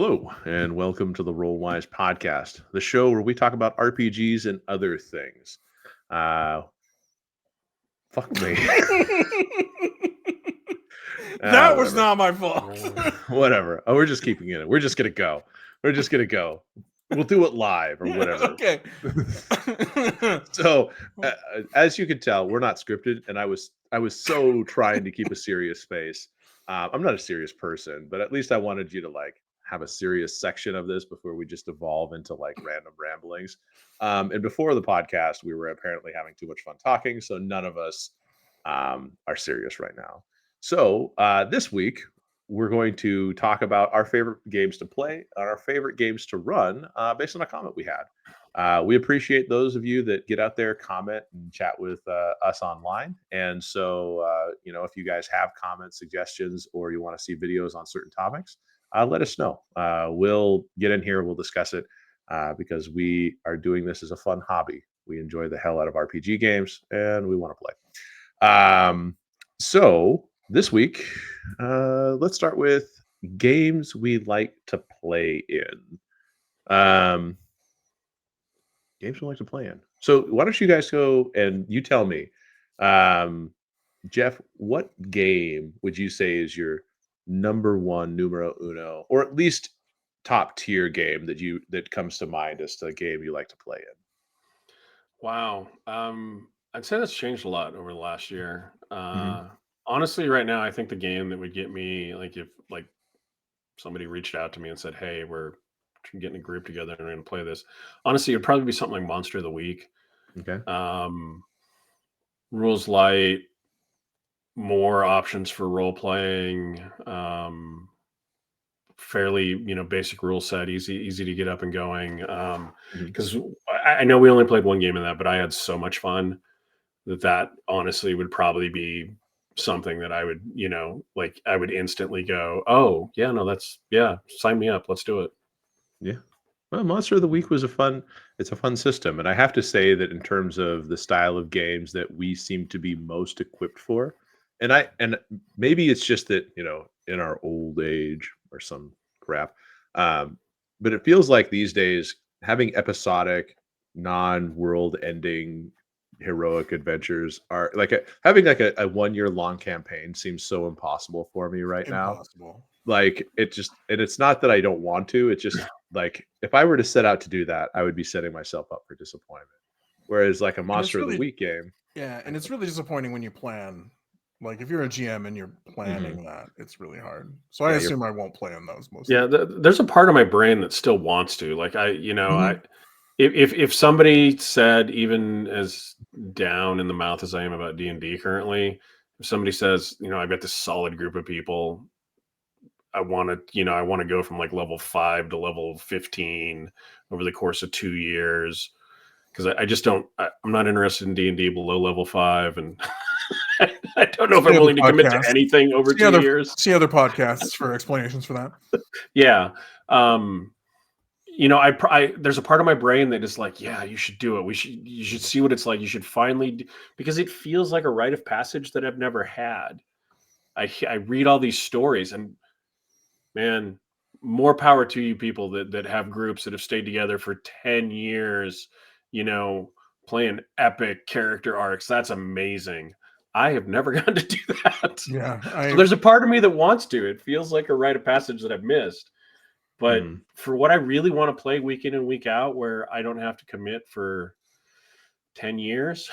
Hello, and welcome to the Roll-Wise podcast, the show where we talk about RPGs and other things. Uh, fuck me. That was Whatever. not my fault. Whatever. Oh, we're just keeping it in. We're just gonna go. We're just gonna go. We'll do it live or whatever. Okay. So, as you can tell, we're not scripted, and I was so trying to keep a serious face. I'm not a serious person, but at least I wanted you to have a serious section of this before we just evolve into random ramblings. And before the podcast, we were apparently having too much fun talking, so none of us are serious right now. So this week we're going to talk about our favorite games to play, our favorite games to run, based on a comment we had. We appreciate those of you that get out there, comment, and chat with us online. And so, if you guys have comments, suggestions, or you want to see videos on certain topics, let us know. We'll get in here, we'll discuss it, because we are doing this as a fun hobby. We enjoy the hell out of RPG games, and we want to play. So this week, let's start with games we like to play in. Games we like to play in. So why don't you guys go and you tell me, Jeff, what game would you say is your number one numero uno, or at least top tier game that comes to mind as the game you like to play in? Wow. I'd say that's changed a lot over the last year. Mhm. Honestly, right now, I think the game that would get me, if somebody reached out to me and said, "Hey, we're getting a group together and we're going to play this," honestly, it'd probably be something like Monster of the Week. Okay. Rules light, more options for role playing. Fairly, basic rule set, easy to get up and going. Mhm. Because I know we only played one game in that, but I had so much fun that honestly would probably be something that I would, I would instantly go, oh yeah, no, sign me up. Let's do it. Yeah. Well, Monster of the Week was it's a fun system. And I have to say that in terms of the style of games that we seem to be most equipped for, and maybe it's just that, in our old age or some crap, but it feels like these days having episodic, non-world ending heroic adventures are having a 1 year long campaign seems so impossible for me right now. Impossible. And it's not that I don't want to, it's just if I were to set out to do that, I would be setting myself up for disappointment. Whereas a Monster of the Week game. Yeah, and it's really disappointing when you plan. Like if you're a GM and you're planning that, it's really hard. So I assume I won't play on those most. Yeah, there's a part of my brain that still wants to. If somebody said, even as down in the mouth as I am about D&D currently, if somebody says, I've got this solid group of people, I want to go from level 5 to level 15 over the course of 2 years, because I'm not interested in D&D below level 5, and I don't know if I'm willing to commit to anything over 2 years. See other podcasts for explanations for that. Yeah. There's a part of my brain that is like, yeah, you should do it. You should see what it's like. You should finally, because it feels like a rite of passage that I've never had. I read all these stories, and man, more power to you people that have groups that have stayed together for 10 years, playing epic character arcs. That's amazing. I have never gotten to do that. Yeah. So there's a part of me that wants to. It feels like a rite of passage that I've missed. But for what I really want to play week in and week out, where I don't have to commit for 10 years,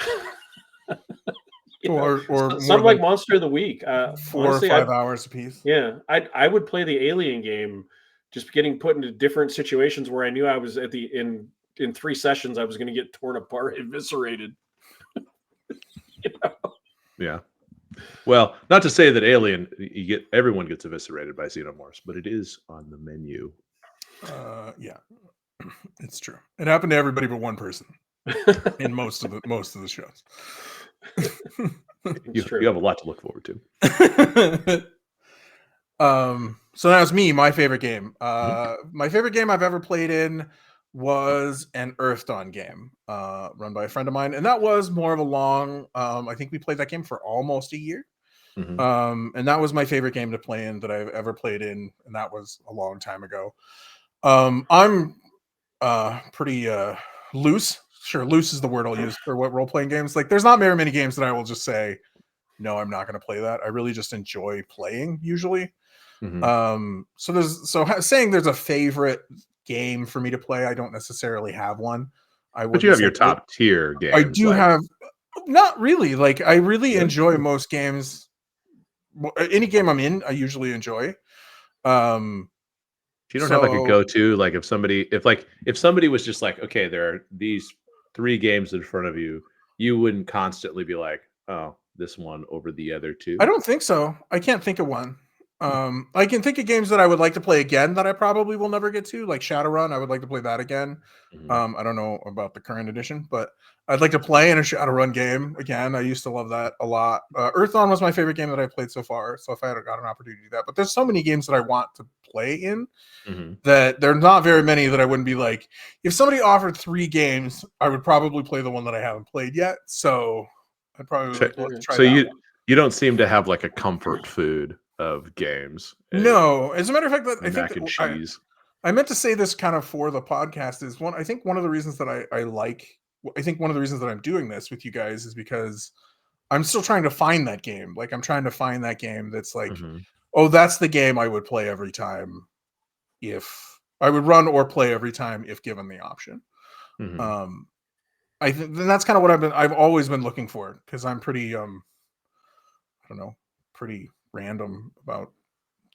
or something like Monster of the Week, 4 honestly, or 5 hours a piece. Yeah, I would play the Alien game, just getting put into different situations where I knew I was in 3 sessions I was going to get torn apart, eviscerated. Yeah. Well, not to say that Alien, everyone gets eviscerated by xenomorphs, but it is on the menu. Yeah, it's true. It happened to everybody but one person in most of the shows. You have a lot to look forward to. So that was me. My favorite game. My favorite game I've ever played in was an Earth Dawn game, run by a friend of mine, and that was more of a long. I think we played that game for almost a year. And that was my favorite game to play in that I've ever played in, and that was a long time ago. I'm pretty loose. Sure, loose is the word I'll use for what role-playing games. Like, there's not very many games that I will just say, no, I'm not going to play that. I really just enjoy playing usually. Saying there's a favorite game for me to play, I don't necessarily have one. But you have your top tier games. I do have, not really. Like, I really enjoy most games. Any game I'm in, I usually enjoy. If you don't have like a go-to, like if somebody was just like, okay, there are these 3 games in front of you, you wouldn't constantly be like, oh, this one over the other 2. I don't think so. I can't think of one. I can think of games that I would like to play again that I probably will never get to, like Shadowrun. I would like to play that again. I don't know about the current edition, but I'd like to play in a Shadowrun game again. I used to love that a lot. Earthdawn was my favorite game that I played so far, so if I had got an opportunity to do that. But there's so many games that I want to play in that there are not very many that I wouldn't be like, if somebody offered 3 games, I would probably play the one that I haven't played yet. So I'd probably like, let's try so that one. You don't seem to have like a comfort food of games. No, as a matter of fact, that I think mac and cheese. I meant to say this kind of for the podcast is I think one of the reasons that I think one of the reasons that I'm doing this with you guys is because I'm still trying to find that game. Like, I'm trying to find that game that's like, oh, that's the game I would play every time if I would run or play every time if given the option. I think that's kind of what I've always been looking for, because I'm pretty I don't know, pretty random about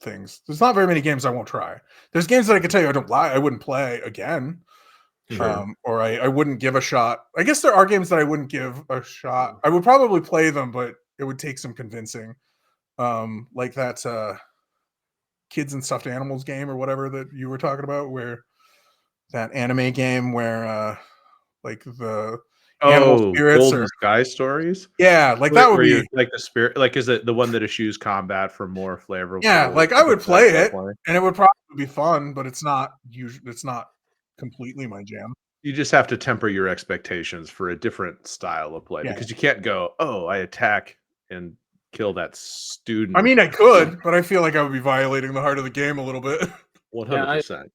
things. There's not very many games I won't try. There's games that I can tell you I wouldn't play again. Or I wouldn't give a shot. I guess there are games that I wouldn't give a shot. I would probably play them, but it would take some convincing. Like that Kids and Stuffed Animals game or whatever that you were talking about, where that anime game where like the animal spirits Golden Sky Stories. Yeah, like that would be like the spirit. Like, is it the one that eschews combat for more flavorful? Yeah, like I would play it, and it would probably be fun, but it's not completely my jam. You just have to temper your expectations for a different style of play, because you can't go, oh, I attack and kill that student. I mean, I could, but I feel like I would be violating the heart of the game a little bit. 100%.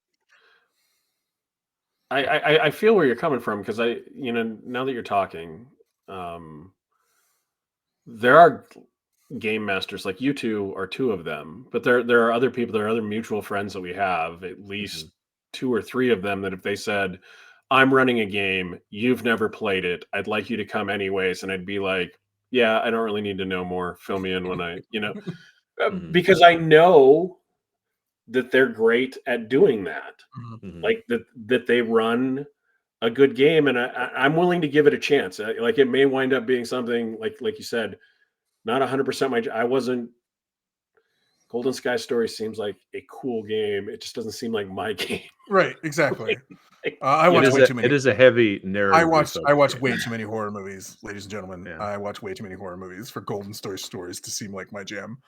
I feel where you're coming from, because now that you're talking, there are game masters, like you two are 2 of them, but there are other people, there are other mutual friends that we have, at least 2 or 3 of them, that if they said, I'm running a game, you've never played it, I'd like you to come anyways, and I'd be like, yeah, I don't really need to know more, fill me in when I because I know that they're great at doing that. Like that they run a good game, and I'm willing to give it a chance. Like, it may wind up being something like you said, not 100% I wasn't. Golden Sky Story seems like a cool game. It just doesn't seem like my game. Right, exactly. I watch way too many. It is a heavy narrative. I watch way too many horror movies, ladies and gentlemen. Yeah. I watch way too many horror movies for Golden Stories to seem like my jam.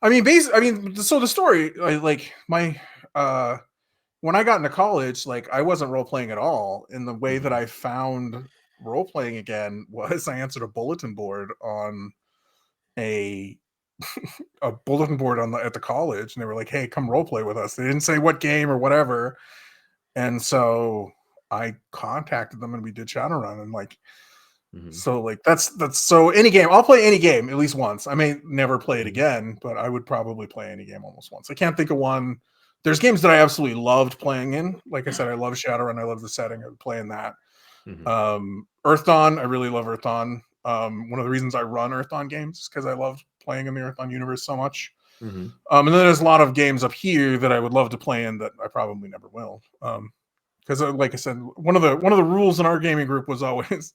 I mean, so the story, like my when I got into college, like, I wasn't role playing at all. And the way that I found role playing again was I answered a bulletin board on a bulletin board at the college, and they were like, hey, come role play with us. They didn't say what game or whatever, and so I contacted them and we did Shadowrun, and like so like that's so any game, I'll play any game at least once. I may never play it again, but I would probably play any game almost once. I can't think of one. There's games that I absolutely loved playing in. Like I said, I love Shadowrun. I love the setting of playing that. Earthdawn, I really love Earthdawn. One of the reasons I run Earthdawn games is because I love playing in the Earthdawn universe so much. And then there's a lot of games up here that I would love to play in that I probably never will. Because like I said, one of the rules in our gaming group was always,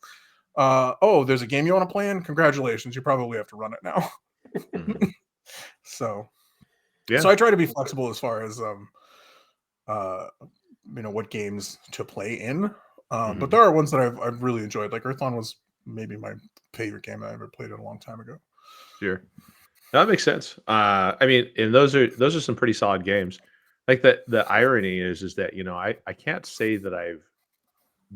oh, there's a game you want to play in? Congratulations, you probably have to run it now. So I try to be flexible as far as what games to play in. But there are ones that I've really enjoyed. Like Earthdawn was maybe my favorite game I ever played a long time ago. Sure. That makes sense. I mean, and those are some pretty solid games. Like the irony is that, I can't say that I've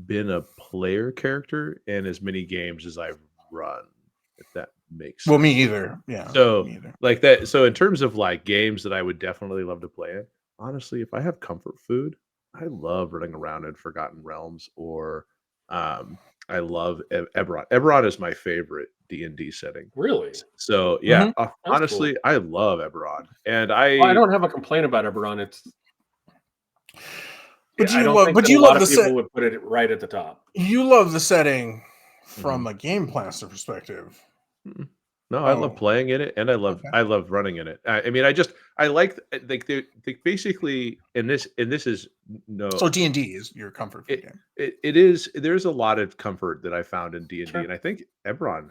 been a player character in as many games as I've run. If that make sense. Well, me either. Yeah. So me either. like that. So in terms of like games that I would definitely love to play it, honestly, if I have comfort food, I love running around in Forgotten Realms or I love Eberron. Eberron is my favorite D&D setting. Really? So yeah, Mhm. honestly, cool. I love Eberron, and Well, I don't have a complaint about Eberron. But I you don't love, think but that a you lot love of the people set. would put it right at the top. You love the setting Mhm. from a game plaster perspective. Mm. No, I love Oh, playing in it, and okay. I love running in it. I mean, I like they basically, and this is no, So D&D is your comfort food it game. it is. There's a lot of comfort that I found in D&D, Sure. and I think Eberron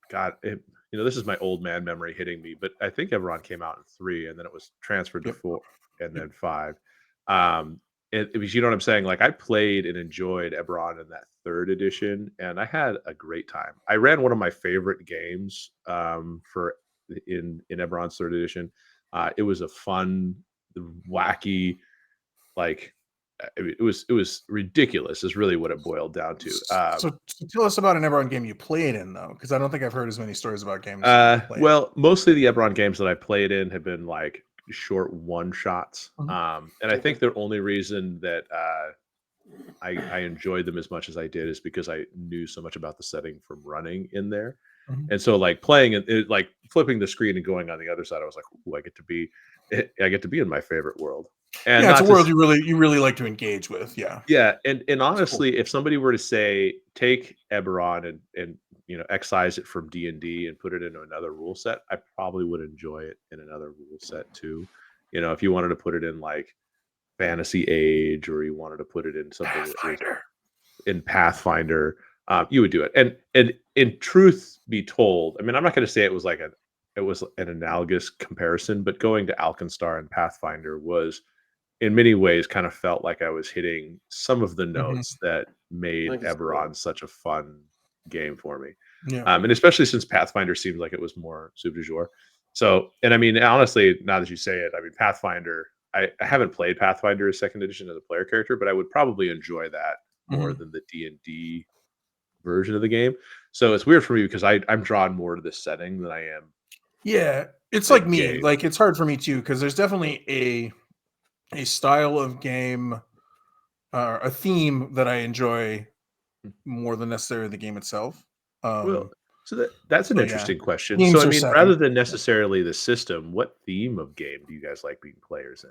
got it. You know, this is my old man memory hitting me, but I think Eberron came out in 3, and then it was transferred to Yep. 4, and Yep. then 5. It was, you know what I'm saying? Like I played and enjoyed Eberron in that 3rd edition, and I had a great time. I ran one of my favorite games for in Eberron's 3rd edition. It was a fun, wacky, like I mean, it was ridiculous. Is really what it boiled down to. So tell us about an Eberron game you played in, though, because I don't think I've heard as many stories about games you played. Well, mostly the Eberron games that I played in have been like short one shots. Mhm. And I Okay. think the only reason that I enjoyed them as much as I did is because I knew so much about the setting from running in there. Mhm. And so like playing it, like flipping the screen and going on the other side, I was like, ooh, I get to be in my favorite world. And Yeah, it's a not to world you really like to engage with. Yeah. yeah, and It's cool. honestly, if somebody were to say take Eberron and you know excise it from D&D and put it into another rule set, I probably would enjoy it in another rule set too. You know, if you wanted to put it in like Fantasy Age or you wanted to put it in something that was Pathfinder. in Pathfinder, you would do it. And in truth be told, I mean, I'm not going to say it was an analogous comparison, but going to Alkenstar and Pathfinder was in many ways kind of felt like I was hitting some of the Mhm. notes that made I can see Eberron that. such a fun game for me. Yeah. And especially since Pathfinder seemed like it was more soup du jour. So, and I mean, honestly, now that you say it, I mean, Pathfinder, I haven't played Pathfinder as 2nd edition as a player character, but I would probably enjoy that more Mhm. than the D&D version of the game. So it's weird for me because I'm drawn more to the setting than I am Yeah, it's the like me. game. Like it's hard for me too because there's definitely a style of game, a theme that I enjoy more than necessarily the game itself. Well, so that's an So yeah, interesting question. So themes I or mean, setting. rather than necessarily the system, what theme of game do you guys like being players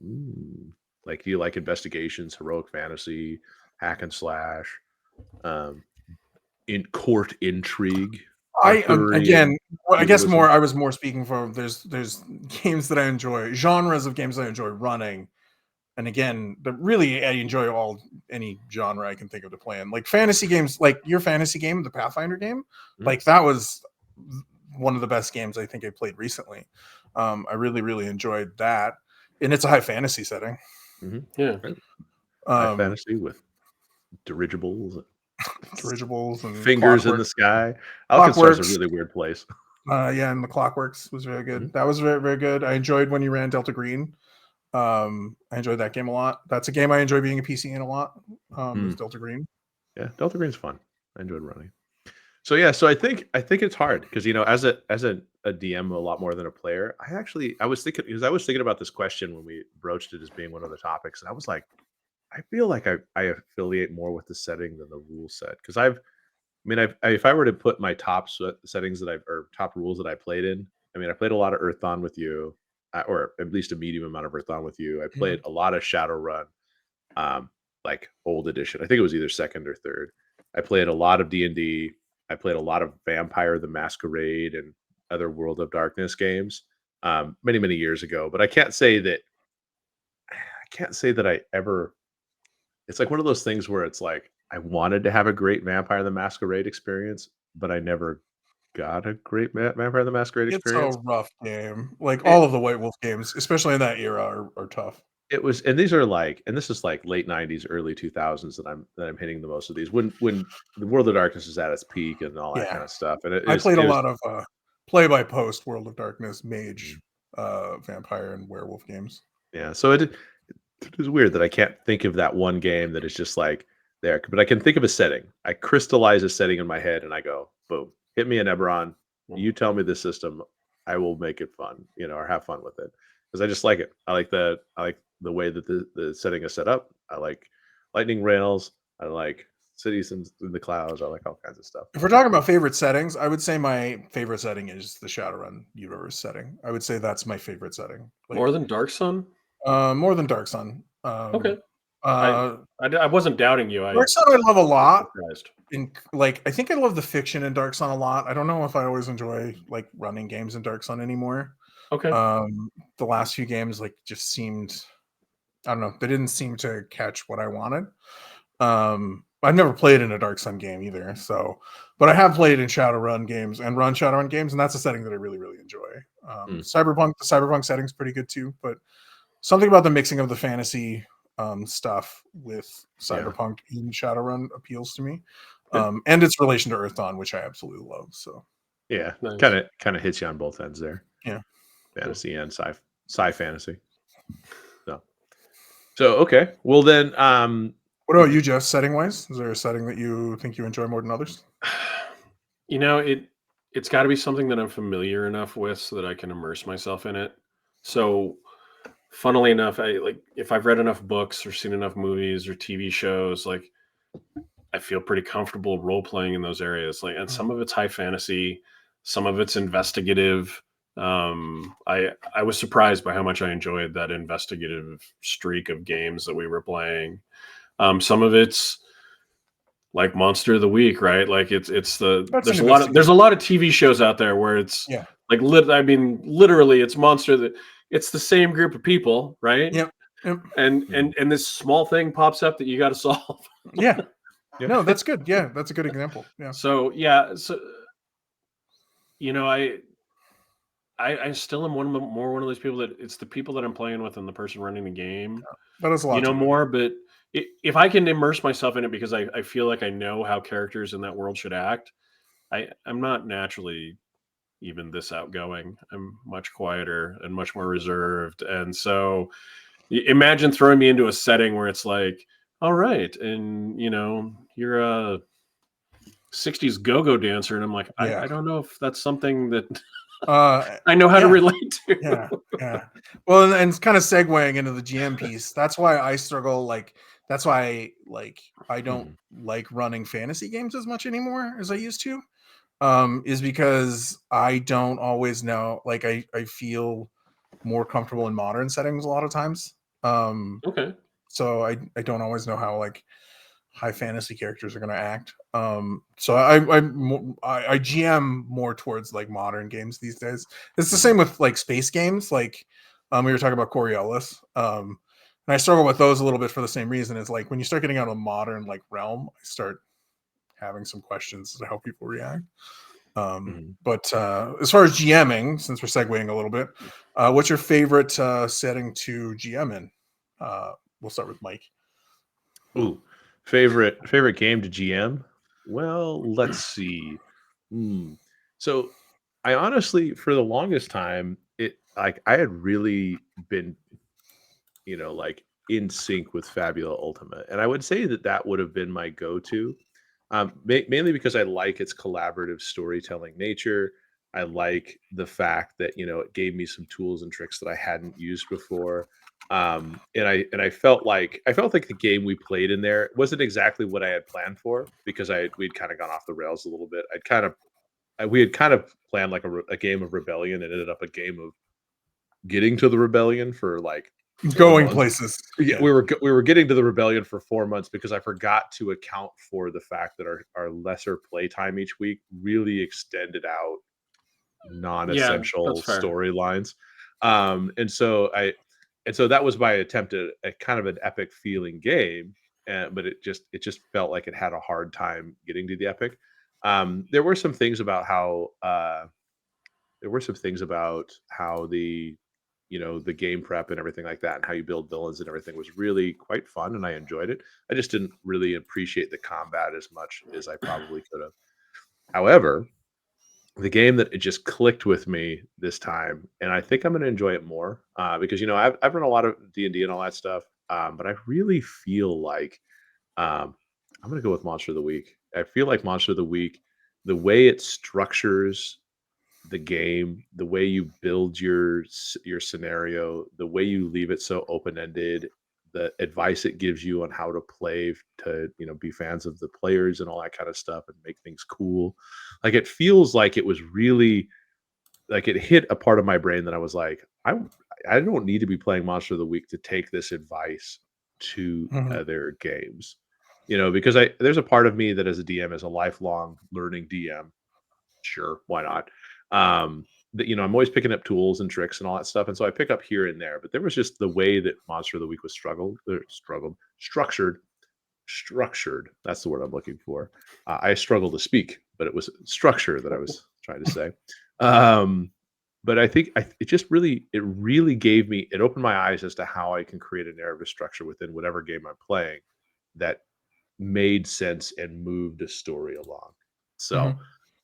in? Like, do you like investigations, heroic fantasy, hack and slash, um, in court intrigue, I again, Arthurian well, I guess feudalism? more. I was more speaking for there's games that I enjoy, genres of games I enjoy running, and again, really I enjoy any genre I can think of to play in. Like fantasy games, like your fantasy game, the Pathfinder game, Mhm, like that was one of the best games I think I played recently. I really enjoyed that, and it's a high fantasy setting. mhm. Yeah. Right. High Um, fantasy with dirigibles, dirigibles and fingers in clockwork, the sky. Alkenstar is a clockworks. really weird place. Yeah, and the clockworks was very good. Mhm. That was very good. I enjoyed when you ran Delta Green. I enjoyed that game a lot. That's a game I enjoy being a PC in a lot. Is Mm, Delta Green. yeah, Delta Green's fun. I enjoyed running. So yeah, so I think it's hard because you know, as a DM a lot more than a player, I was thinking because I was thinking about this question when we broached it as being one of the topics, and I was like, I feel like I affiliate more with the setting than the rule set because I mean, if I were to put my top settings that I've or top rules that I played in, I mean, I played a lot of Earthdawn with you, or at least a medium amount of Earthdawn with you. I Mhm. played a lot of Shadowrun, like old edition. I think it was either 2nd or 3rd. I played a lot of D&D. I played a lot of Vampire the Masquerade and other World of Darkness games many years ago. But I can't say that I ever. It's like one of those things where it's like I wanted to have a great Vampire the Masquerade experience, but I never got a great Vampire the Masquerade It's a experience. rough game. Like It all of the White Wolf games, especially in that era, are tough. it was, and these are like, and this is like late '90s, early 2000s that I'm hitting the most of these when the World of Darkness is at its peak and all that Yeah, kind of stuff, and I played a it was lot of play by post World of Darkness, mm, Mage, Vampire, and Werewolf games. yeah. So it is weird that I can't think of that one game that is just like there, but I can think of a setting. I crystallize a setting in my head, and I go, boom, hit me in Eberron. You tell me the system, I will make it fun, or have fun with it because I just like it. I like the way that the setting is set up. I like lightning rails. I like cities in the clouds. I like all kinds of stuff. If we're talking about favorite settings, I would say my favorite setting is the Shadowrun universe setting. I would say that's my favorite setting. More than Dark Sun? More than Dark Sun. Okay. I wasn't doubting you. Dark Sun I love a lot. Surprised. I think I love the fiction in Dark Sun a lot. I don't know if I always enjoy like running games in Dark Sun anymore. Okay. The last few games just seemed, I don't know, they didn't seem to catch what I wanted. I've never played in a Dark Sun game either, but I have played in Shadowrun games and run Shadowrun games, and that's a setting that I really, really enjoy. The Cyberpunk setting's pretty good too, but something about the mixing of the fantasy stuff with Cyberpunk in Shadowrun appeals to me. And its relation to Earth Dawn, which I absolutely love. So yeah, nice. kind of hits you on both ends there. Yeah, fantasy and sci fantasy. So okay, well then, what about you, Jeff? Setting wise, is there a setting that you think you enjoy more than others? It's got to be something that I'm familiar enough with so that I can immerse myself in it. So, funnily enough, if I've read enough books or seen enough movies or TV shows, I feel pretty comfortable role playing in those areas. And some of it's high fantasy, some of it's investigative. I was surprised by how much I enjoyed that investigative streak of games that we were playing. Some of it's like Monster of the Week, right? there's a lot of TV shows out there where it's literally it's Monster it's the same group of people, right? Yep. And this small thing pops up that you got to solve. Yeah. No, that's good. Yeah, that's a good example. Yeah. So I still am one of those people that it's the people that I'm playing with and the person running the game. That is a lot. More, but if I can immerse myself in it because I feel like I know how characters in that world should act, I'm not naturally even this outgoing. I'm much quieter and much more reserved. And so imagine throwing me into a setting where it's like, all right, and you're a 60s go-go dancer, and I'm like, I don't know if that's something that I know how to relate to. Yeah. Well, and it's kind of segueing into the GM piece. That's why I struggle. That's why I don't like running fantasy games as much anymore as I used to. Is because I don't always know. I feel more comfortable in modern settings a lot of times. Okay. So I don't always know how high fantasy characters are going to act. So I GM more towards modern games these days. It's the same with space games. We were talking about Coriolis. And I struggle with those a little bit for the same reason. It's when you start getting out of a modern realm, I start having some questions as to how people react. But as far as GMing, since we're segueing a little bit, what's your favorite setting to GM in? We'll start with Mike. Ooh, favorite game to GM? Well, let's see. So I honestly, for the longest time, I had really been, in sync with Fabula Ultima, and I would say that would have been my go-to. Mainly because I like its collaborative storytelling nature. I like the fact that it gave me some tools and tricks that I hadn't used before. And I felt like the game we played in there wasn't exactly what I had planned for because we'd kind of gone off the rails a little bit. We had kind of planned a game of rebellion and ended up a game of getting to the rebellion for going places. Yeah, we were getting to the rebellion for 4 months because I forgot to account for the fact that our lesser playtime each week really extended out non-essential storylines. And so that was my attempt at a kind of an epic feeling game, but it just felt like it had a hard time getting to the epic. There were some things about how the game prep and everything like that and how you build villains and everything was really quite fun and I enjoyed it. I just didn't really appreciate the combat as much as I probably could have. However, the game that it just clicked with me this time, and I think I'm going to enjoy it more because I've run a lot of D&D and all that stuff, but I really feel like I'm going to go with Monster of the Week. I feel like Monster of the Week the way it structures the game, the way you build your scenario, the way you leave it so open-ended, the advice it gives you on how to play to, be fans of the players and all that kind of stuff and make things cool. Like it feels like it was really like it hit a part of my brain that I was like, I don't need to be playing Monster of the Week to take this advice to other games. Because there's a part of me that as a DM, as a lifelong learning DM, sure, why not? That I'm always picking up tools and tricks and all that stuff, and so I pick up here and there. But there was just the way that Monster of the Week was structured. That's the word I'm looking for. I struggle to speak, but it was structure that I was trying to say. But I think it really gave me, it opened my eyes as to how I can create a narrative structure within whatever game I'm playing that made sense and moved a story along. So,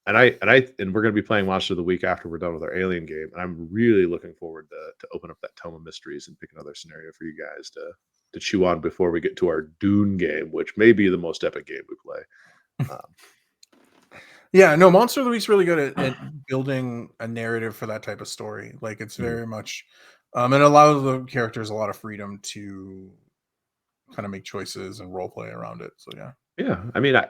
and we're going to be playing Monster of the Week after we're done with our Alien game, and I'm really looking forward to open up that Tome of Mysteries and pick another scenario for you guys to chew on before we get to our Dune game, which may be the most epic game we play. Yeah, no, Monster of the Week's really good at building a narrative for that type of story. Like it's very much, it allows the characters a lot of freedom to kind of make choices and role play around it. So yeah. Yeah, I mean, I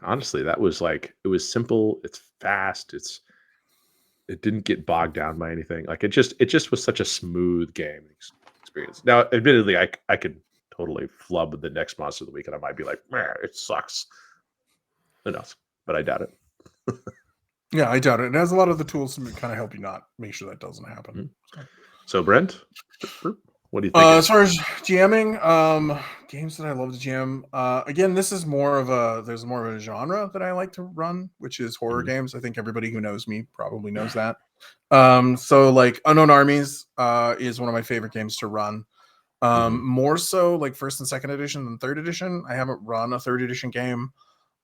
honestly, that was like, it was simple. It's fast. It didn't get bogged down by anything. Like it just was such a smooth game experience. Now, admittedly, I could totally flub the next Monster of the Week, and I might be like, it sucks. Who knows? But I doubt it. Yeah, I doubt it. It has a lot of the tools to kind of help you not make sure that doesn't happen. So Brent, what do you think? As far as GMing, games that I love to GM, again, there's more of a genre that I like to run, which is horror games. I think everybody who knows me probably knows that. So like Unknown Armies is one of my favorite games to run. More so like first and second edition than third edition. I haven't run a third edition game.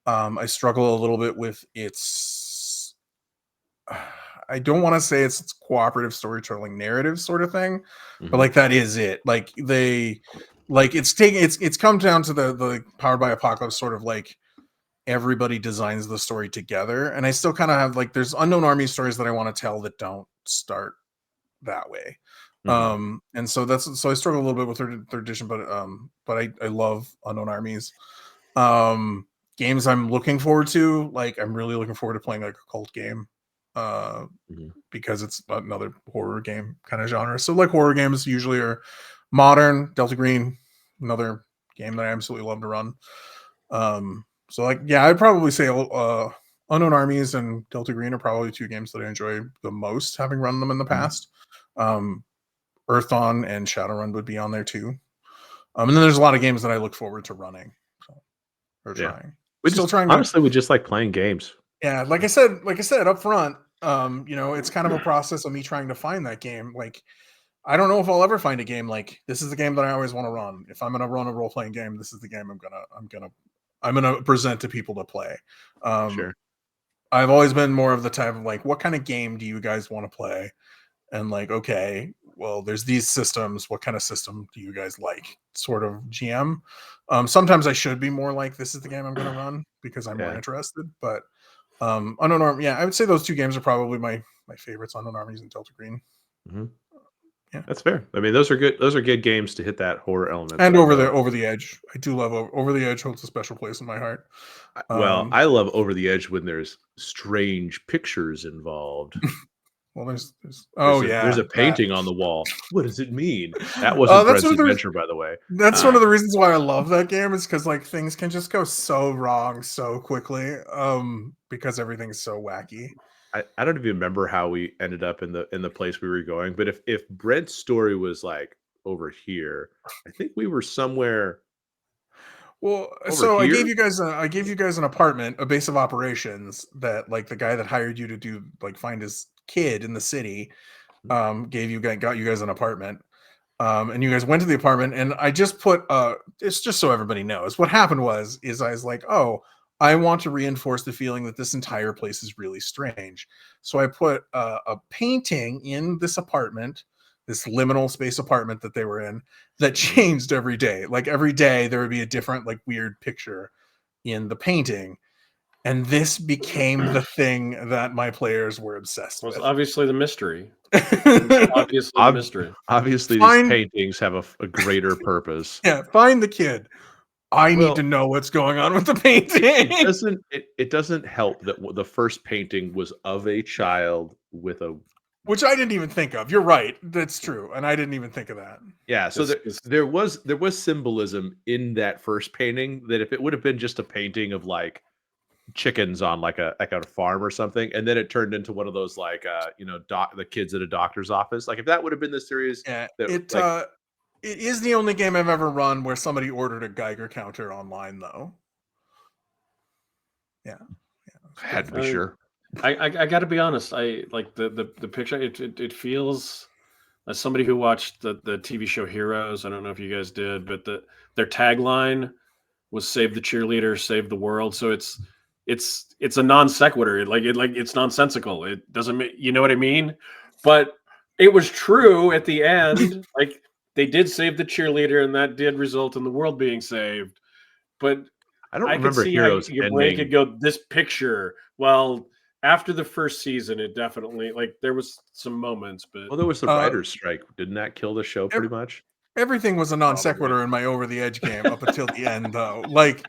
I struggle a little bit with its, I don't want to say it's cooperative storytelling narrative sort of thing, but like that is it. Like it's come down to the Powered by Apocalypse sort of like everybody designs the story together, and I still kind of have like there's Unknown Army stories that I want to tell that don't start that way. And so I struggle a little bit with third edition, but I love Unknown Armies. Games I'm looking forward to, like I'm really looking forward to playing like a cult game, because it's another horror game kind of genre. So like horror games usually are modern. Delta Green, another game that I absolutely love to run. So like yeah, I'd probably say Unknown Armies and Delta Green are probably two games that I enjoy the most, having run them in the past. Earthdawn and Shadowrun would be on there too. And then there's a lot of games that I look forward to running or trying. We just like playing games. Yeah, like I said up front, it's kind of a process of me trying to find that game. Like, I don't know if I'll ever find a game like this is the game that I always want to run. If I'm going to run a role playing game, this is the game I'm gonna present to people to play. Sure. I've always been more of the type of like, what kind of game do you guys want to play? And like, okay, well, there's these systems. What kind of system do you guys like? Sort of GM. Sometimes I should be more like, this is the game I'm going to run because I'm more interested. But Unknown Army, I would say those two games are probably my favorites: Unknown Armies and Delta Green. Yeah, that's fair. I mean, those are good. Those are good games to hit that horror element. And Over the Edge, I do love Over the Edge. Holds a special place in my heart. Well, I love Over the Edge when there's strange pictures involved. Well, there's a painting on the wall. What does it mean? That wasn't Brent's adventure, by the way. That's one of the reasons why I love that game, is because like things can just go so wrong so quickly, because everything's so wacky. I don't even remember how we ended up in the place we were going, but if Brent's story was like over here, I think we were somewhere. Well, so here? I gave you guys an apartment, a base of operations that like the guy that hired you to do like find his kid in the city got you guys an apartment, and you guys went to the apartment, and I just put it's just so everybody knows what happened I was like, oh, I want to reinforce the feeling that this entire place is really strange, so I put a painting in this apartment, this liminal space apartment that they were in, that changed every day. Like every day there would be a different like weird picture in the painting. And this became the thing that my players were obsessed Was with. obviously the mystery. Obviously the mystery. Obviously, these paintings have a greater purpose. Yeah, find the kid. I need to know what's going on with the painting. It doesn't help that the first painting was of a child with a, which I didn't even think of. You're right. That's true, and I didn't even think of that. Yeah, so there was symbolism in that first painting that if it would have been just a painting of like chickens on like a farm or something, and then it turned into one of those like the kids at a doctor's office. Like if that would have been the series, it is the only game I've ever run where somebody ordered a Geiger counter online, though. Yeah, had to be sure. I got to be honest. I like the picture. It feels as somebody who watched the TV show Heroes. I don't know if you guys did, but their tagline was "Save the cheerleader, save the world." So it's a non sequitur. It's nonsensical. It doesn't make, you know what I mean? But it was true at the end. Like they did save the cheerleader, and that did result in the world being saved. But I don't remember could see Heroes how your ending. brain could go, this picture. Well, after the first season, it definitely, like, there was some moments, but there was the writer's strike. Didn't that kill the show pretty much? Everything was a non sequitur in my Over the Edge game up until the end, though. Like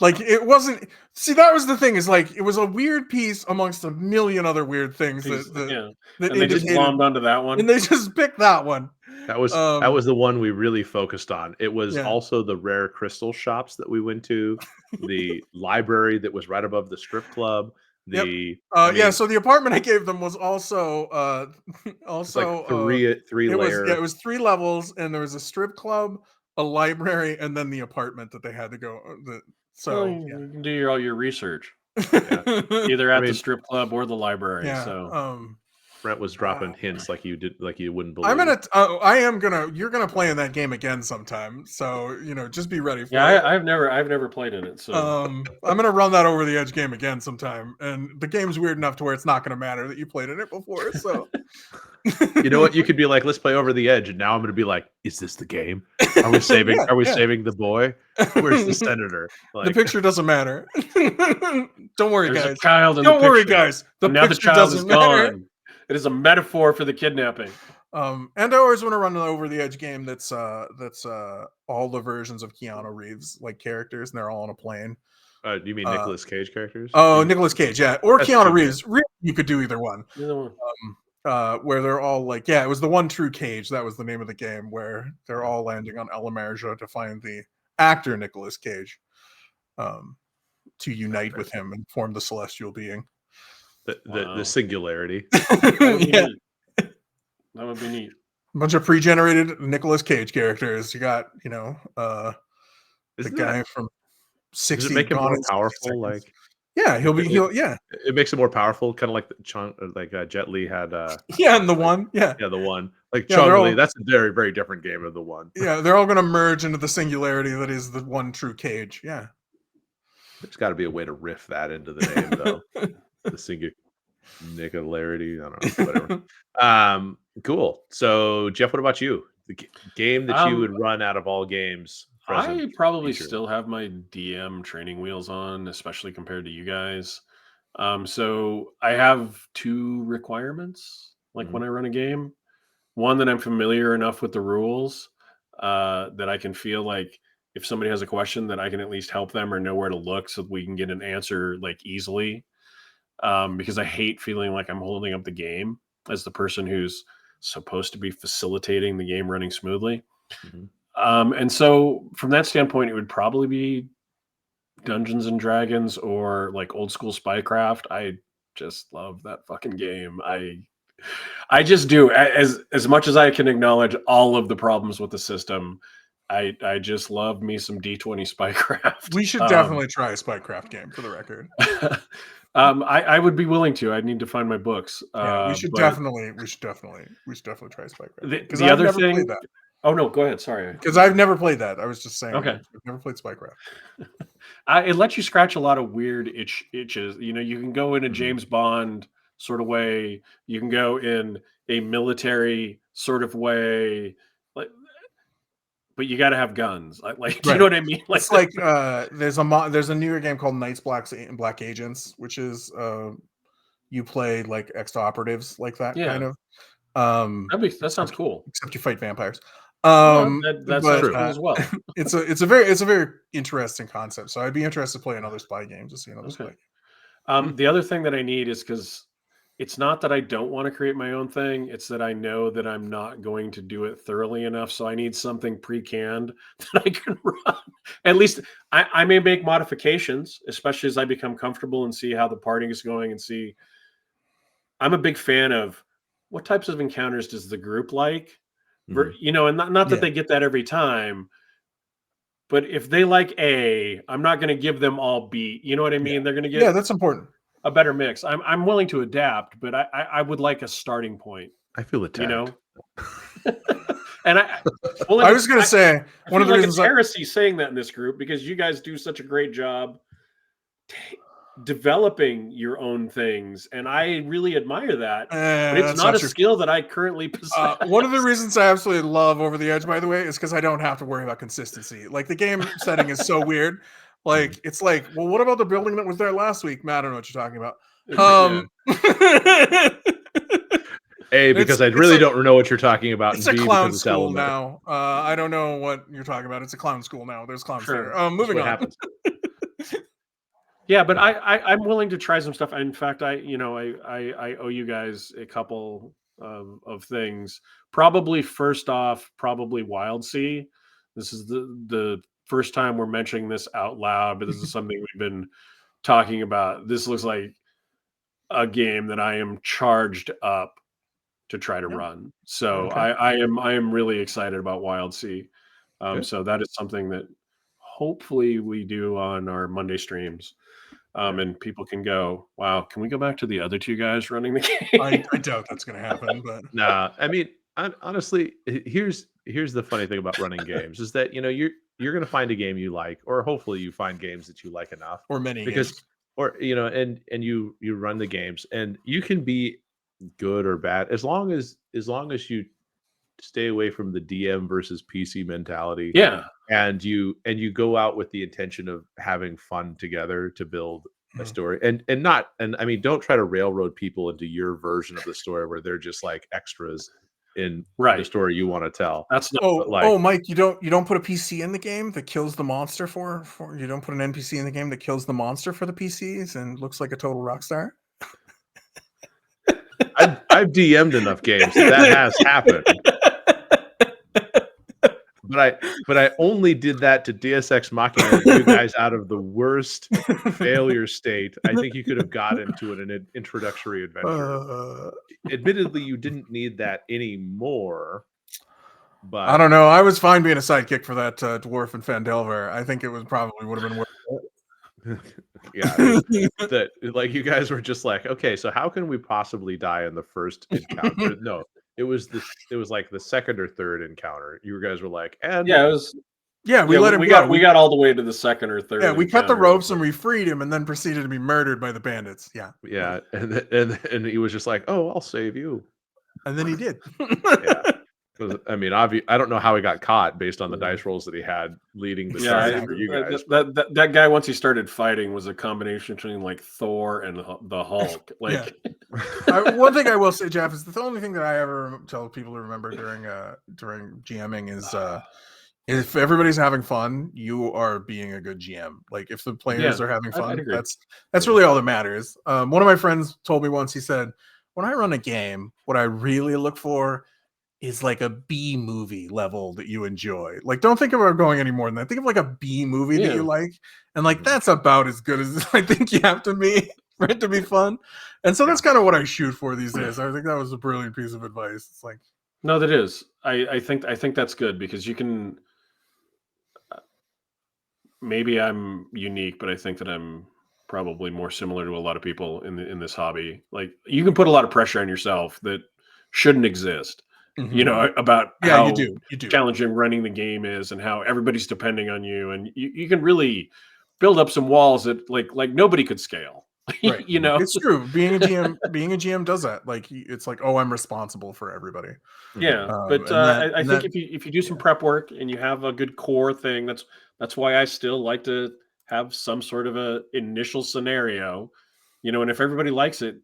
it wasn't. See, that was the thing. Is like it was a weird piece amongst a million other weird things that and they just glommed onto that one, and they just picked that one. That was the one we really focused on. It was also the rare crystal shops that we went to, the library that was right above the strip club. So the apartment I gave them was also like three layers. It was 3 levels, and there was a strip club, a library, and then the apartment that they had to go. You can do all your research, either at the strip club or the library. Yeah, so Brent was dropping hints like you wouldn't believe. You're gonna play in that game again sometime, so just be ready for it. I've never played in it, so I'm gonna run that Over the Edge game again sometime, and the game's weird enough to where it's not gonna matter that you played in it before. So you know what, you could be like, let's play Over the Edge, and now I'm gonna be like, is this the game? Are we saving saving the boy? Where's the senator? Like, the picture doesn't matter. Don't worry, guys. Don't worry, guys. Now the child is gone. It is a metaphor for the kidnapping. And I always want to run an Over the Edge game that's all the versions of Keanu Reeves like characters, and they're all on a plane. Do you mean Nicolas Cage characters? Oh, Nicolas Cage, yeah, or that's Keanu Reeves. Really, you could do either one. Where they're all like, it was the One True Cage. That was the name of the game, where they're all landing on El Emerja to find the actor Nicolas Cage, to unite with him and form the celestial being. The singularity. That would be neat. A bunch of pre-generated Nicolas Cage characters. You got, the guy from 60. Does it make him more powerful? Like, yeah, it makes it more powerful, kind of like Jet Li had. And the one, the one, like Chong Li. That's a very, very different game of the one. Yeah, they're all going to merge into the singularity that is the One True Cage. Yeah, there's got to be a way to riff that into the name, though. The singularity. I don't know. Whatever. Cool. So, Jeff, what about you? The game that you would run out of all games. I probably still have my DM training wheels on, especially compared to you guys. So I have 2 requirements. Like when I run a game, one, that I'm familiar enough with the rules that I can feel like if somebody has a question, that I can at least help them or know where to look so that we can get an answer like easily. Because I hate feeling like I'm holding up the game as the person who's supposed to be facilitating the game running smoothly. And so from that standpoint, it would probably be Dungeons and Dragons or like old school Spycraft. I just love that fucking game. I just do. As much as I can acknowledge all of the problems with the system, I just love me some D20 Spycraft. We should definitely try a Spycraft game, for the record. I would be willing to. I'd need to find my books. We should definitely try Spycraft. Because the other thing. Oh no, go ahead. Sorry. Because I've never played that. I was just saying. Okay. I've never played Spycraft. It lets you scratch a lot of weird itches. You can go in a James Bond sort of way. You can go in a military sort of way. Like but you got to have guns. Like, do you Right. know what I mean? Like, It's like there's a newer game called Knights Black Agents, which is you play like ex-operatives like that kind of. that sounds cool. Except you fight vampires. That sounds cool as well. it's a very interesting concept. So I'd be interested to play another spy game to see another spy game. The other thing that I need is, because it's not that I don't want to create my own thing, it's that I know that I'm not going to do it thoroughly enough. So I need something pre-canned that I can run. At least I may make modifications, especially as I become comfortable and see how the party is going and see. I'm a big fan of what types of encounters does the group like, you know, and not that they get that every time. But if they like A, I'm not going to give them all B. You know what I mean? They're going to get that's important. A better mix. I'm willing to adapt, but I would like a starting point. I feel attacked. You know, and I was going to say one of the reasons heresy saying that in this group, because you guys do such a great job developing your own things, and I really admire that. But it's not a skill that I currently possess. One of the reasons I absolutely love Over the Edge, by the way, is because I don't have to worry about consistency. Like, the game setting is so weird. Like, it's like, well, what about the building that was there last week? Matt, I don't know what you're talking about. Because I really don't know what you're talking about. It's a clown school now. I don't know what you're talking about. It's a clown school now. There's clowns there. Moving on. Happens. Yeah, but I'm willing to try some stuff. In fact, I owe you guys a couple of things. Probably first off, Wild Sea. This is the first time we're mentioning this out loud, but this is something we've been talking about. This looks like a game that I am charged up to try to run. So I am really excited about Wild Sea. So that is something that hopefully we do on our Monday streams. And people can go, wow, can we go back to the other two guys running the game? I doubt that's going to happen. But nah, I mean, honestly, here's the funny thing about running games is that, you know, you're going to find a game you like, or hopefully you find games that you like enough, or many because games. Or, you know, and you run the games, and you can be good or bad as long as you stay away from the DM versus PC mentality. Yeah. And you go out with the intention of having fun together to build a story, and I mean, don't try to railroad people into your version of the story where they're just like extras in the story you want to tell. That's not Mike, you don't put a PC in the game that kills the monster for you don't put an NPC in the game that kills the monster for the PCs and looks like a total rock star. I've DM'd enough games that has happened. But I only did that to Deus Ex Machina, you guys out of the worst failure state I think you could have got into an introductory adventure. Admittedly, you didn't need that anymore. But I don't know. I was fine being a sidekick for that dwarf in Phandelver. I think it would have been worth it. Yeah, that like you guys were just like, okay, so how can we possibly die in the first encounter? No. It was like the second or third encounter. You guys were like, and we let him go. We got all the way to the second or third. Yeah, we cut the ropes and we freed him, and then proceeded to be murdered by the bandits. Yeah, and he was just like, oh, I'll save you, and then he did. Yeah. I mean, I don't know how he got caught based on the dice rolls that he had leading the for you guys. That guy, once he started fighting, was a combination between like Thor and the Hulk. Like, one thing I will say, Jeff, is the only thing that I ever tell people to remember during GMing is if everybody's having fun, you are being a good GM. Like, if the players are having fun, that's really all that matters. One of my friends told me once, he said, when I run a game, what I really look for is like a B movie level that you enjoy. Like, don't think about going any more than that. Think of like a B movie that you like, and like that's about as good as I think you have to be for it to be fun. And so that's kind of what I shoot for these days. I think that was a brilliant piece of advice. It's like, no, that is. I think that's good, because you can. Maybe I'm unique, but I think that I'm probably more similar to a lot of people in this hobby. Like, you can put a lot of pressure on yourself that shouldn't exist. You know, about how you do. Challenging running the game is, and how everybody's depending on you, and you can really build up some walls that like nobody could scale. Right. You know, it's true. Being a GM does that. Like, it's like, oh, I'm responsible for everybody. yeah. But I think if you do some prep work and you have a good core thing, that's why I still like to have some sort of a initial scenario, you know. And if everybody likes it,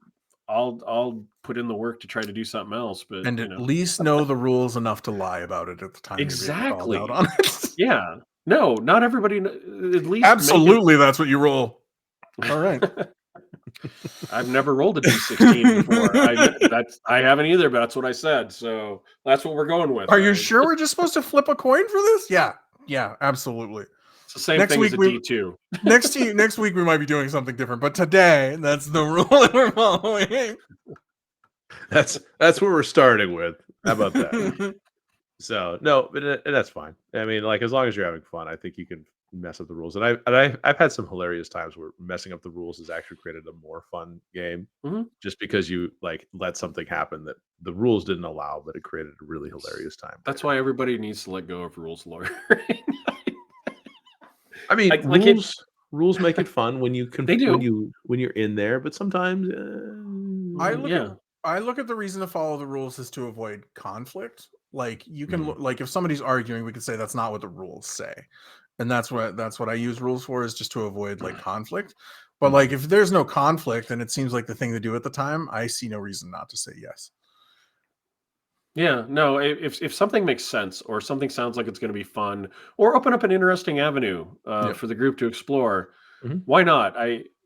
I'll put in the work to try to do something else. But and at least know the rules enough to lie about it at the time exactly. you're being called out on it. Yeah. No, not everybody. At least absolutely, that's what you roll. All right. I've never rolled a D16 before. I haven't either, but that's what I said. So that's what we're going with. Are you sure we're just supposed to flip a coin for this? Yeah, absolutely. It's the same thing as a D2. Next week we might be doing something different, but today that's the rule that we're following. That's what we're starting with. How about that? So no, but that's fine. I mean, like, as long as you're having fun, I think you can mess up the rules. And I've had some hilarious times where messing up the rules has actually created a more fun game, just because you like let something happen that the rules didn't allow, but it created a really hilarious time. That's why everybody needs to let go of rules lawyering. I mean, rules make it fun when you can. They do when you're in there, but sometimes I look at the reason to follow the rules is to avoid conflict. Like, you can like, if somebody's arguing, we could say that's not what the rules say, and that's what I use rules for, is just to avoid like conflict. But like, if there's no conflict and it seems like the thing to do at the time, I see no reason not to say yes. Yeah, no, if something makes sense or something sounds like it's going to be fun or open up an interesting avenue for the group to explore, why not?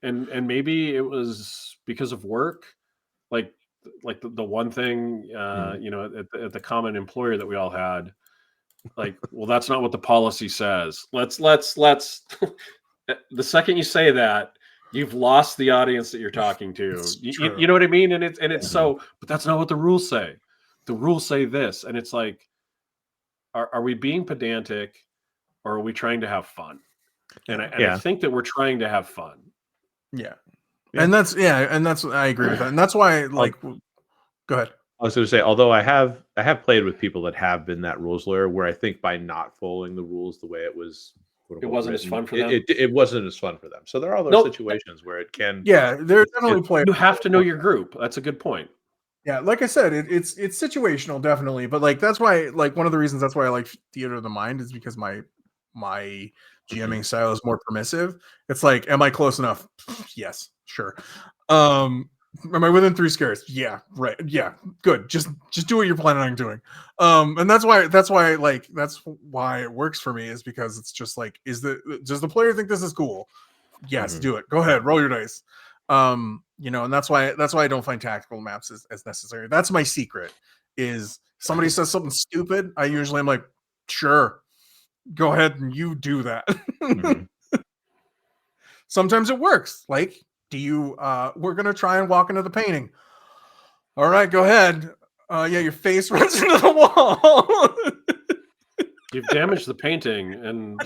And maybe it was because of work, like the one thing, you know, at the common employer that we all had, like, well, that's not what the policy says. Let's the second you say that, you've lost the audience that you're talking to. You know what I mean? And it's so, but that's not what the rules say. The rules say this, and it's like, are we being pedantic, or are we trying to have fun? And I think that we're trying to have fun. Yeah. And that's I agree with that, and that's why, like, go ahead. I was going to say, although I have played with people that have been that rules lawyer, where I think by not following the rules the way it was, it wasn't as fun for them. It wasn't as fun for them. So there are those situations where it can. Yeah, there's definitely players. You have to know your group. That's a good point. Yeah, like I said, it's situational, definitely. But like, that's why, like, one of the reasons that's why I like Theater of the Mind is because my GMing style is more permissive. It's like, am I close enough? Yes, sure. Am I within 3 squares? Yeah, right. Yeah, good. Just do what you're planning on doing. And that's why it works for me, is because it's just like, does the player think this is cool? Yes, do it. Go ahead, roll your dice. You know, and that's why I don't find tactical maps as necessary. That's my secret. Is somebody says something stupid, I usually am like, sure, go ahead and you do that. Sometimes it works. Like, we're gonna try and walk into the painting. All right, go ahead. Yeah, your face runs into the wall. You've damaged the painting, and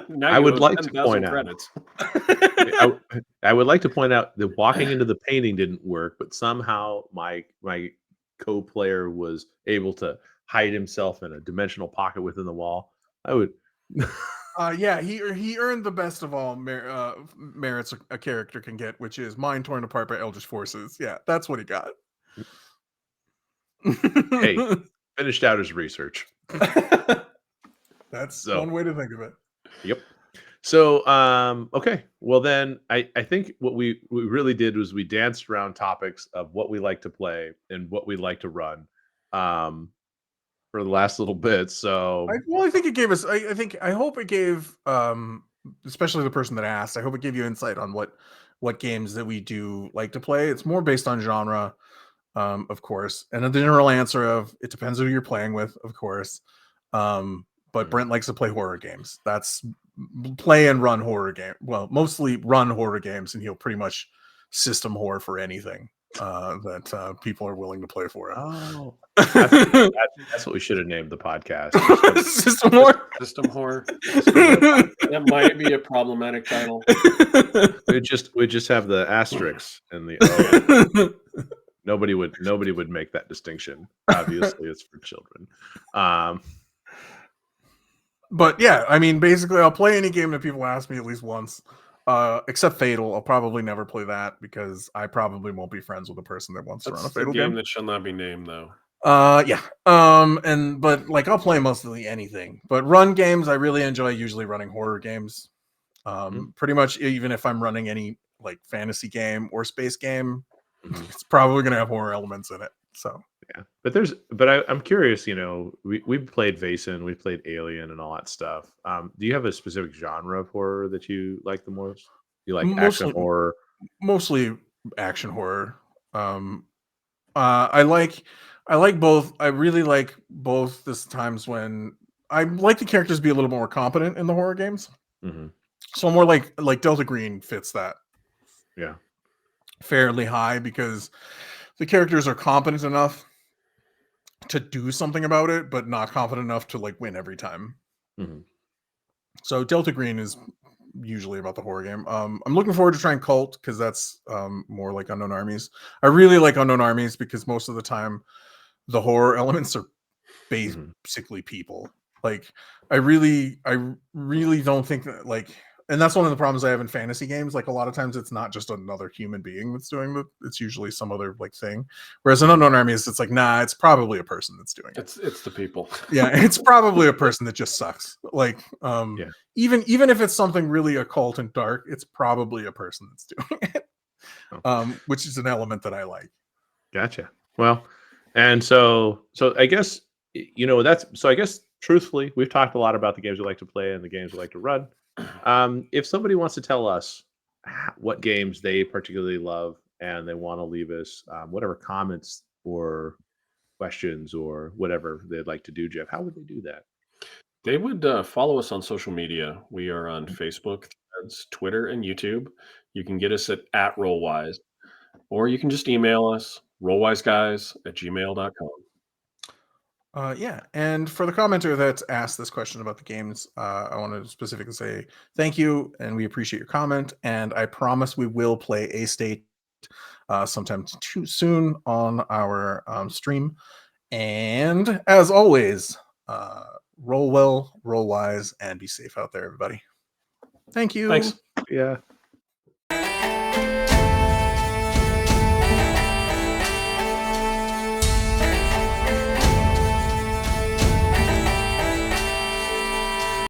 now I would like to point out. I would like to point out that walking into the painting didn't work, but somehow my co-player was able to hide himself in a dimensional pocket within the wall. I would. Yeah, he earned the best of all merits a character can get, which is mind torn apart by eldritch forces. Yeah, that's what he got. Hey, finished out his research. That's one way to think of it. Yep. So, okay. Well, then I think what we really did was we danced around topics of what we like to play and what we like to run for the last little bit. So, I think it gave us. I hope it gave, especially the person that asked. I hope it gave you insight on what games that we do like to play. It's more based on genre, of course, and the general answer of it depends who you're playing with, of course. But Brent likes to play horror games. That's play and run horror game. Well, mostly run horror games, and he'll pretty much system horror for anything that people are willing to play for him. Oh, that's what we should have named the podcast. System horror. System horror. That might be a problematic title. We just have the asterisks and the O. Nobody would make that distinction. Obviously, it's for children. But yeah, I mean, basically, I'll play any game that people ask me at least once. Except Fatal. I'll probably never play that because I probably won't be friends with a person that wants to run a Fatal game. That shall not be named, though. Yeah. But like I'll play mostly anything. But run games, I really enjoy usually running horror games. Pretty much even if I'm running any like fantasy game or space game, it's probably gonna have horror elements in it. So yeah, I'm curious. You know, we've played Vaesen, we've played Alien, and all that stuff. Do you have a specific genre of horror that you like the most? You like action horror? Mostly action horror. I like both. I really like both. This times when I like the characters to be a little more competent in the horror games. So more like Delta Green fits that. Yeah, fairly high because the characters are competent enough to do something about it, but not confident enough to like win every time. So Delta Green is usually about the horror game. I'm looking forward to trying Cult because that's more like Unknown Armies. I really like Unknown Armies because most of the time the horror elements are basically people. Like I really don't think that like, and that's one of the problems I have in fantasy games. Like a lot of times it's not just another human being that's doing it. It's usually some other like thing. Whereas in Unknown Armies, it's like, nah, it's probably a person that's doing it. It's the people. Yeah, it's probably a person that just sucks. Like, even if it's something really occult and dark, it's probably a person that's doing it. Which is an element that I like. Gotcha. Well, and so I guess you know I guess truthfully, we've talked a lot about the games we like to play and the games we like to run. If somebody wants to tell us what games they particularly love and they want to leave us whatever comments or questions or whatever they'd like to do, Jeff, how would they do that? They would follow us on social media. We are on Facebook, Threads, Twitter, and YouTube. You can get us at @Rollwise, or you can just email us, rollwiseguys@gmail.com. Yeah, and for the commenter that's asked this question about the games, I want to specifically say thank you, and we appreciate your comment. And I promise we will play A State sometime too soon on our stream. And as always, roll well, roll wise, and be safe out there, everybody. Thank you. Thanks. Yeah.